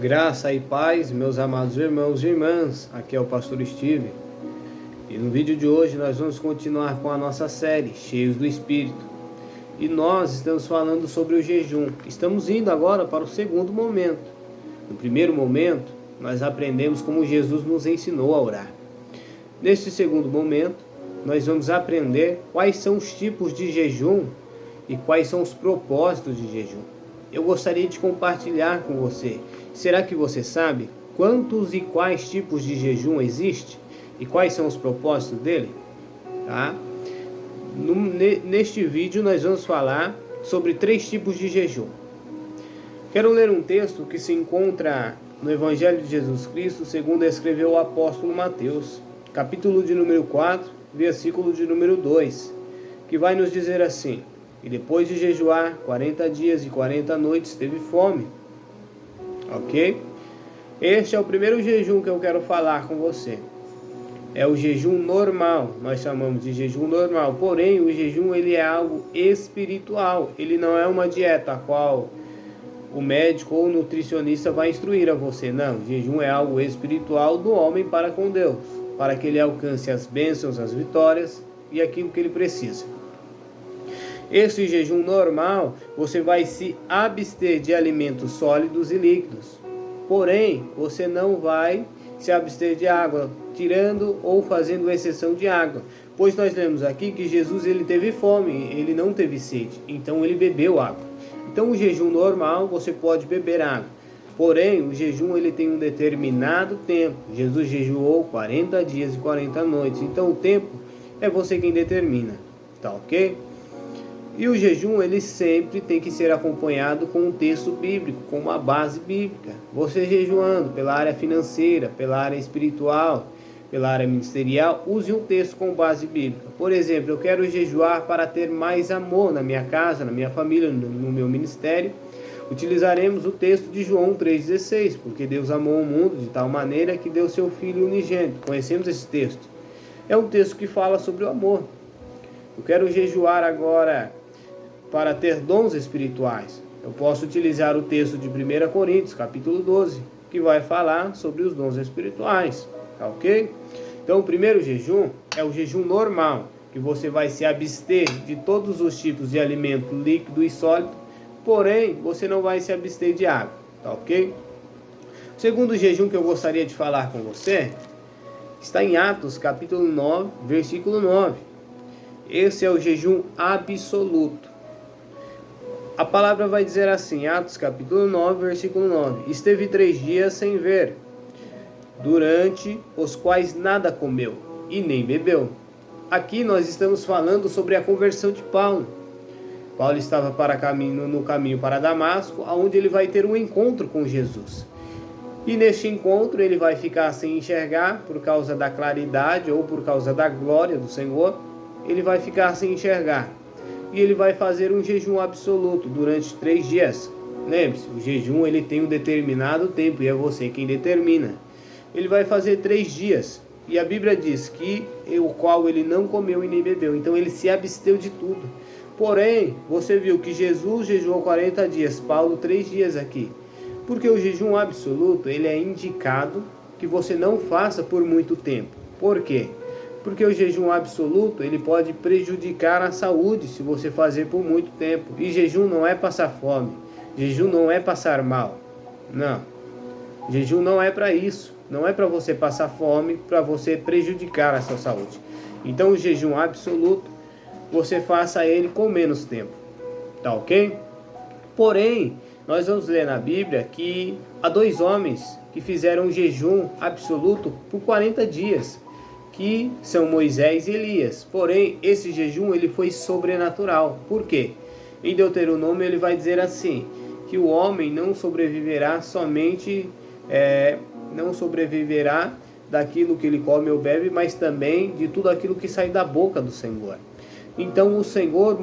Graça e paz, meus amados irmãos e irmãs, aqui é o Pastor Steve. E no vídeo de hoje nós vamos continuar com a nossa série, Cheios do Espírito. E nós estamos falando sobre o jejum. Estamos indo agora para o segundo momento. No primeiro momento, nós aprendemos como Jesus nos ensinou a orar. Neste segundo momento, nós vamos aprender quais são os tipos de jejum e quais são os propósitos de jejum. Eu gostaria de compartilhar com você. Será que você sabe quantos e quais tipos de jejum existe? E quais são os propósitos dele? Tá? Neste vídeo nós vamos falar sobre 3 tipos de jejum. Quero ler um texto que se encontra no Evangelho de Jesus Cristo, segundo escreveu o apóstolo Mateus, capítulo de número 4, versículo de número 2, que vai nos dizer assim: e depois de jejuar 40 dias e 40 noites, teve fome. Ok? Este é o primeiro jejum que eu quero falar com você. É o jejum normal, nós chamamos de jejum normal. Porém, o jejum ele é algo espiritual. Ele não é uma dieta a qual o médico ou o nutricionista vai instruir a você. Não, o jejum é algo espiritual do homem para com Deus, para que ele alcance as bênçãos, as vitórias e aquilo que ele precisa. Esse jejum normal, você vai se abster de alimentos sólidos e líquidos. Porém, você não vai se abster de água, tirando ou fazendo exceção de água. Pois nós lemos aqui que Jesus ele teve fome, ele não teve sede, então ele bebeu água. Então o jejum normal, você pode beber água. Porém, o jejum ele tem um determinado tempo. Jesus jejuou 40 dias e 40 noites. Então o tempo é você quem determina. Tá ok? E o jejum ele sempre tem que ser acompanhado com um texto bíblico, com uma base bíblica. Você jejuando pela área financeira, pela área espiritual, pela área ministerial, use um texto com base bíblica. Por exemplo, eu quero jejuar para ter mais amor na minha casa, na minha família, no meu ministério. Utilizaremos o texto de João 3,16, porque Deus amou o mundo de tal maneira que deu seu Filho unigênito. Conhecemos esse texto. É um texto que fala sobre o amor. Eu quero jejuar agora para ter dons espirituais. Eu posso utilizar o texto de 1 Coríntios, capítulo 12, que vai falar sobre os dons espirituais. Tá ok? Então, o primeiro jejum é o jejum normal, que você vai se abster de todos os tipos de alimento líquido e sólido, porém, você não vai se abster de água. Tá ok? O segundo jejum que eu gostaria de falar com você está em Atos, capítulo 9, versículo 9. Esse é o jejum absoluto. A palavra vai dizer assim, Atos capítulo 9, versículo 9. Esteve 3 dias sem ver, durante os quais nada comeu e nem bebeu. Aqui nós estamos falando sobre a conversão de Paulo. Paulo estava no caminho para Damasco, onde ele vai ter um encontro com Jesus. E neste encontro ele vai ficar sem enxergar por causa da claridade ou por causa da glória do Senhor. Ele vai ficar sem enxergar. E ele vai fazer um jejum absoluto durante 3 dias. Lembre-se, o jejum ele tem um determinado tempo e é você quem determina. Ele vai fazer 3 dias. E a Bíblia diz que o qual ele não comeu e nem bebeu. Então ele se absteu de tudo. Porém, você viu que Jesus jejuou 40 dias, Paulo 3 dias aqui. Porque o jejum absoluto ele é indicado que você não faça por muito tempo. Por quê? Porque o jejum absoluto, ele pode prejudicar a saúde se você fazer por muito tempo. E jejum não é passar fome. Jejum não é passar mal. Não. Jejum não é para isso. Não é para você passar fome, para você prejudicar a sua saúde. Então o jejum absoluto, você faça ele com menos tempo. Tá ok? Porém, nós vamos ler na Bíblia que há 2 homens que fizeram um jejum absoluto por 40 dias. Que são Moisés e Elias. Porém, esse jejum ele foi sobrenatural. Por quê? Em Deuteronômio ele vai dizer assim, que o homem não sobreviverá somente, não sobreviverá daquilo que ele come ou bebe, mas também de tudo aquilo que sai da boca do Senhor. Então o Senhor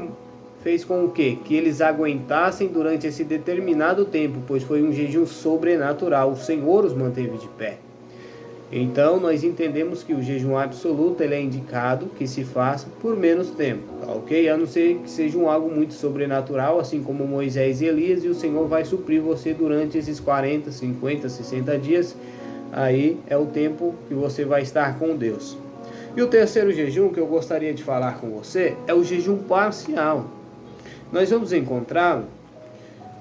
fez com o quê? Que eles aguentassem durante esse determinado tempo, pois foi um jejum sobrenatural. O Senhor os manteve de pé. Então, nós entendemos que o jejum absoluto ele é indicado que se faça por menos tempo, tá ok? A não ser que seja algo muito sobrenatural, assim como Moisés e Elias, e o Senhor vai suprir você durante esses 40, 50, 60 dias. Aí é o tempo que você vai estar com Deus. E o terceiro jejum que eu gostaria de falar com você é o jejum parcial. Nós vamos encontrá-lo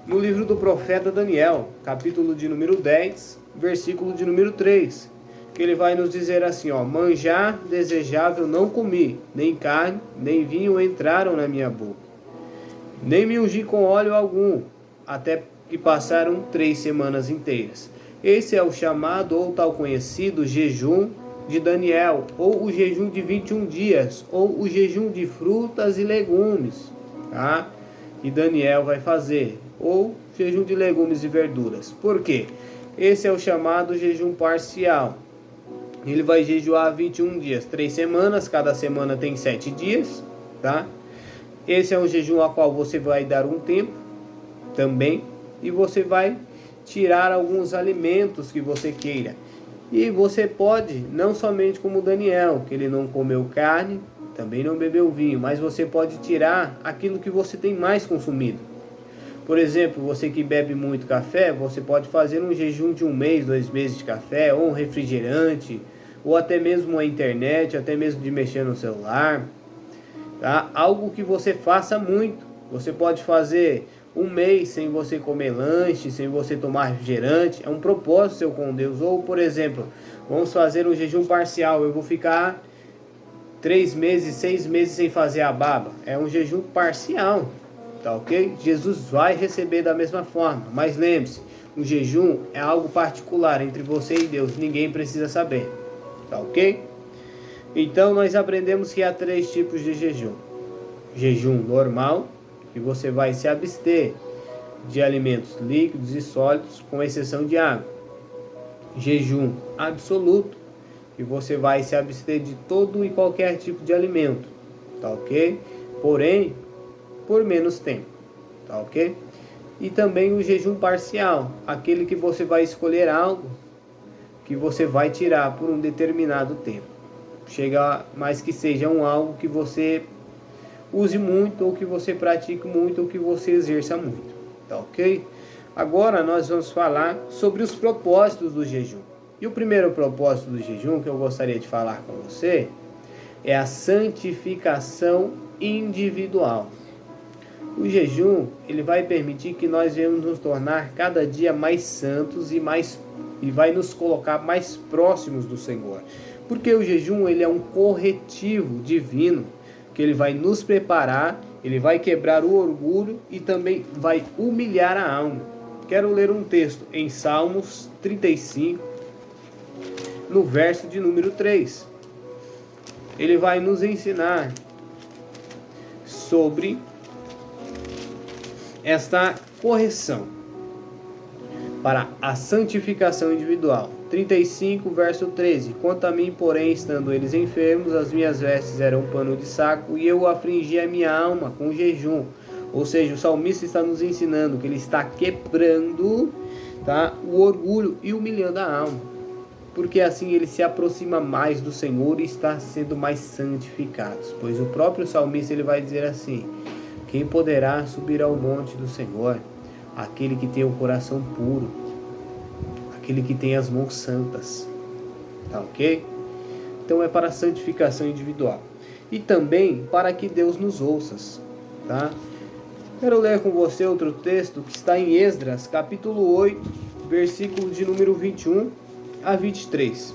no livro do profeta Daniel, capítulo de número 10, versículo de número 3. Que ele vai nos dizer assim, ó: manjar desejável não comi, nem carne, nem vinho entraram na minha boca, nem me ungi com óleo algum, até que passaram 3 semanas inteiras. Esse é o chamado ou tal conhecido jejum de Daniel, ou o jejum de 21 dias, ou o jejum de frutas e legumes, tá? Que Daniel vai fazer, ou jejum de legumes e verduras. Por quê? Esse é o chamado jejum parcial. Ele vai jejuar 21 dias, 3 semanas, cada semana tem 7 dias, tá? Esse é um jejum ao qual você vai dar um tempo também, e você vai tirar alguns alimentos que você queira. E você pode, não somente como Daniel, que ele não comeu carne, também não bebeu vinho, mas você pode tirar aquilo que você tem mais consumido. Por exemplo, você que bebe muito café, você pode fazer um jejum de 1 mês, 2 meses de café, ou um refrigerante, ou até mesmo a internet, até mesmo de mexer no celular, tá? Algo que você faça muito. Você pode fazer 1 mês sem você comer lanche, sem você tomar refrigerante, é um propósito seu com Deus. Ou, por exemplo, vamos fazer um jejum parcial, eu vou ficar 3 meses, 6 meses sem fazer a baba, é um jejum parcial, tá ok? Jesus vai receber da mesma forma, mas lembre-se, o jejum é algo particular entre você e Deus, ninguém precisa saber, tá ok? Então nós aprendemos que há 3 tipos de jejum. Jejum normal, que você vai se abster de alimentos líquidos e sólidos, com exceção de água. Jejum absoluto, que você vai se abster de todo e qualquer tipo de alimento, tá ok? Porém, por menos tempo, tá ok? E também o jejum parcial, aquele que você vai escolher algo que você vai tirar por um determinado tempo. Chega, mais que seja algo que você use muito, ou que você pratique muito, ou que você exerça muito, tá ok? Agora nós vamos falar sobre os propósitos do jejum. E o primeiro propósito do jejum que eu gostaria de falar com você é a santificação individual. O jejum, ele vai permitir que nós venhamos nos tornar cada dia mais santos e vai nos colocar mais próximos do Senhor. Porque o jejum, ele é um corretivo divino, que ele vai nos preparar, ele vai quebrar o orgulho e também vai humilhar a alma. Quero ler um texto em Salmos 35, no verso de número 3. Ele vai nos ensinar sobre esta correção para a santificação individual. 35, verso 13. Quanto a mim, porém, estando eles enfermos, as minhas vestes eram pano de saco, e eu afligi a minha alma com jejum. Ou seja, o salmista está nos ensinando que ele está quebrando, tá, o orgulho e humilhando a alma, porque assim ele se aproxima mais do Senhor e está sendo mais santificado. Pois o próprio salmista ele vai dizer assim: quem poderá subir ao monte do Senhor? Aquele que tem o coração puro, aquele que tem as mãos santas, tá ok? Então é para a santificação individual e também para que Deus nos ouça, tá? Quero ler com você outro texto que está em Esdras, capítulo 8, versículo de número 21 a 23,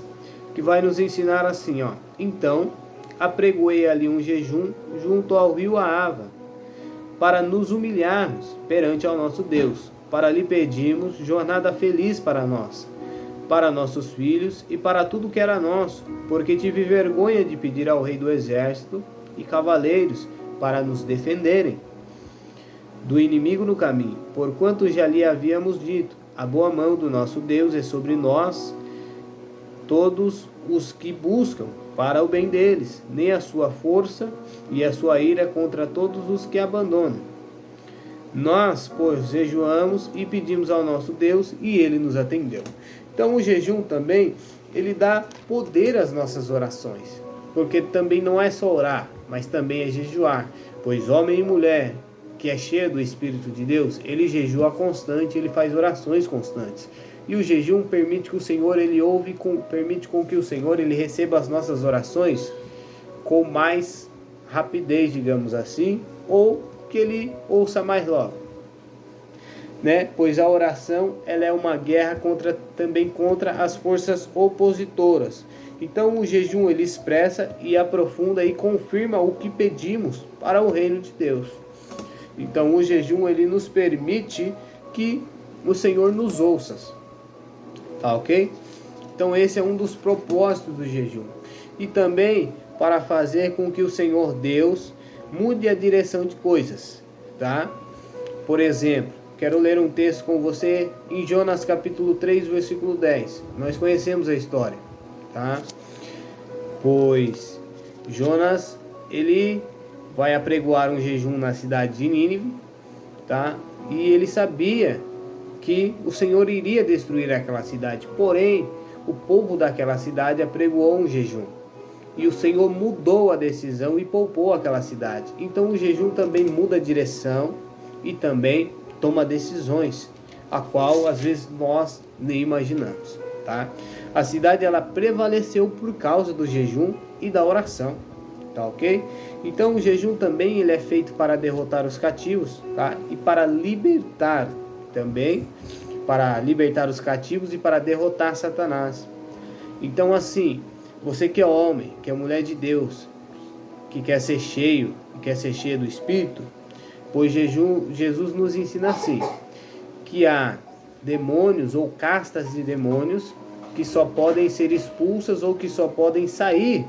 que vai nos ensinar assim, ó: então apregoei ali um jejum junto ao rio Ahava, para nos humilharmos perante ao nosso Deus, para lhe pedirmos jornada feliz para nós, para nossos filhos e para tudo que era nosso, porque tive vergonha de pedir ao rei do exército e cavaleiros para nos defenderem do inimigo no caminho, porquanto já lhe havíamos dito: a boa mão do nosso Deus é sobre nós, todos os que buscam para o bem deles, nem a sua força e a sua ira contra todos os que abandonam. Nós, pois, jejuamos e pedimos ao nosso Deus, e ele nos atendeu. Então o jejum também, ele dá poder às nossas orações. Porque também não é só orar, mas também é jejuar. Pois homem e mulher que é cheio do Espírito de Deus, ele jejua constante, ele faz orações constantes. E o jejum permite que o Senhor, permite com que o Senhor, ele receba as nossas orações com mais rapidez, digamos assim, ou que ele ouça mais logo. Né? Pois a oração, ela é uma guerra também contra as forças opositoras. Então o jejum, ele expressa e aprofunda e confirma o que pedimos para o reino de Deus. Então o jejum, ele nos permite que o Senhor nos ouça. Tá ok? Então esse é um dos propósitos do jejum. E também para fazer com que o Senhor Deus mude a direção de coisas. Tá? Por exemplo, quero ler um texto com você em Jonas capítulo 3, versículo 10. Nós conhecemos a história, tá? Pois Jonas, ele vai apregoar um jejum na cidade de Nínive, tá? E ele sabia que o Senhor iria destruir aquela cidade. Porém, o povo daquela cidade apregoou um jejum. E o Senhor mudou a decisão e poupou aquela cidade. Então o jejum também muda a direção e também toma decisões, a qual às vezes nós nem imaginamos, tá? A cidade, ela prevaleceu por causa do jejum e da oração, tá ok? Então o jejum também, ele é feito para derrotar os cativos, tá? E para libertar também, para libertar os cativos e para derrotar Satanás. Então assim, você que é homem, que é mulher de Deus, que quer ser cheio, que quer ser cheio do Espírito, pois Jesus nos ensina assim, que há demônios ou castas de demônios que só podem ser expulsas ou que só podem sair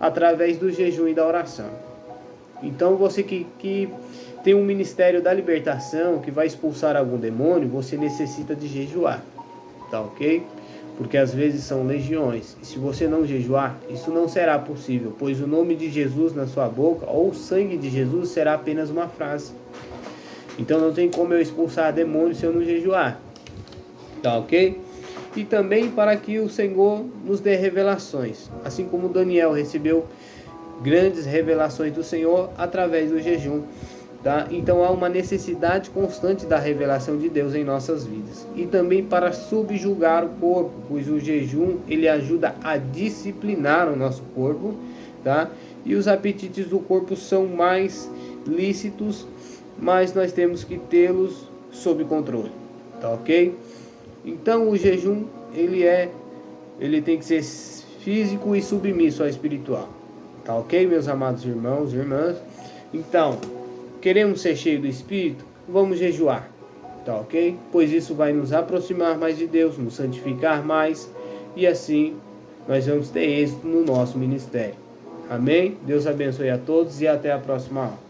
através do jejum e da oração. Então você que tem um ministério da libertação, que vai expulsar algum demônio, você necessita de jejuar, tá ok? Porque às vezes são legiões, e se você não jejuar, isso não será possível, pois o nome de Jesus na sua boca, ou o sangue de Jesus, será apenas uma frase. Então não tem como eu expulsar demônios se eu não jejuar, tá ok? E também para que o Senhor nos dê revelações, assim como Daniel recebeu grandes revelações do Senhor através do jejum. Tá? Então há uma necessidade constante da revelação de Deus em nossas vidas. E também para subjugar o corpo, pois o jejum, ele ajuda a disciplinar o nosso corpo, tá? E os apetites do corpo são mais lícitos, mas nós temos que tê-los sob controle, tá ok? Então o jejum, ele tem que ser físico e submisso ao espiritual, tá ok, meus amados irmãos e irmãs? Então, queremos ser cheios do Espírito? Vamos jejuar, tá ok? Pois isso vai nos aproximar mais de Deus, nos santificar mais, e assim nós vamos ter êxito no nosso ministério. Amém? Deus abençoe a todos e até a próxima aula.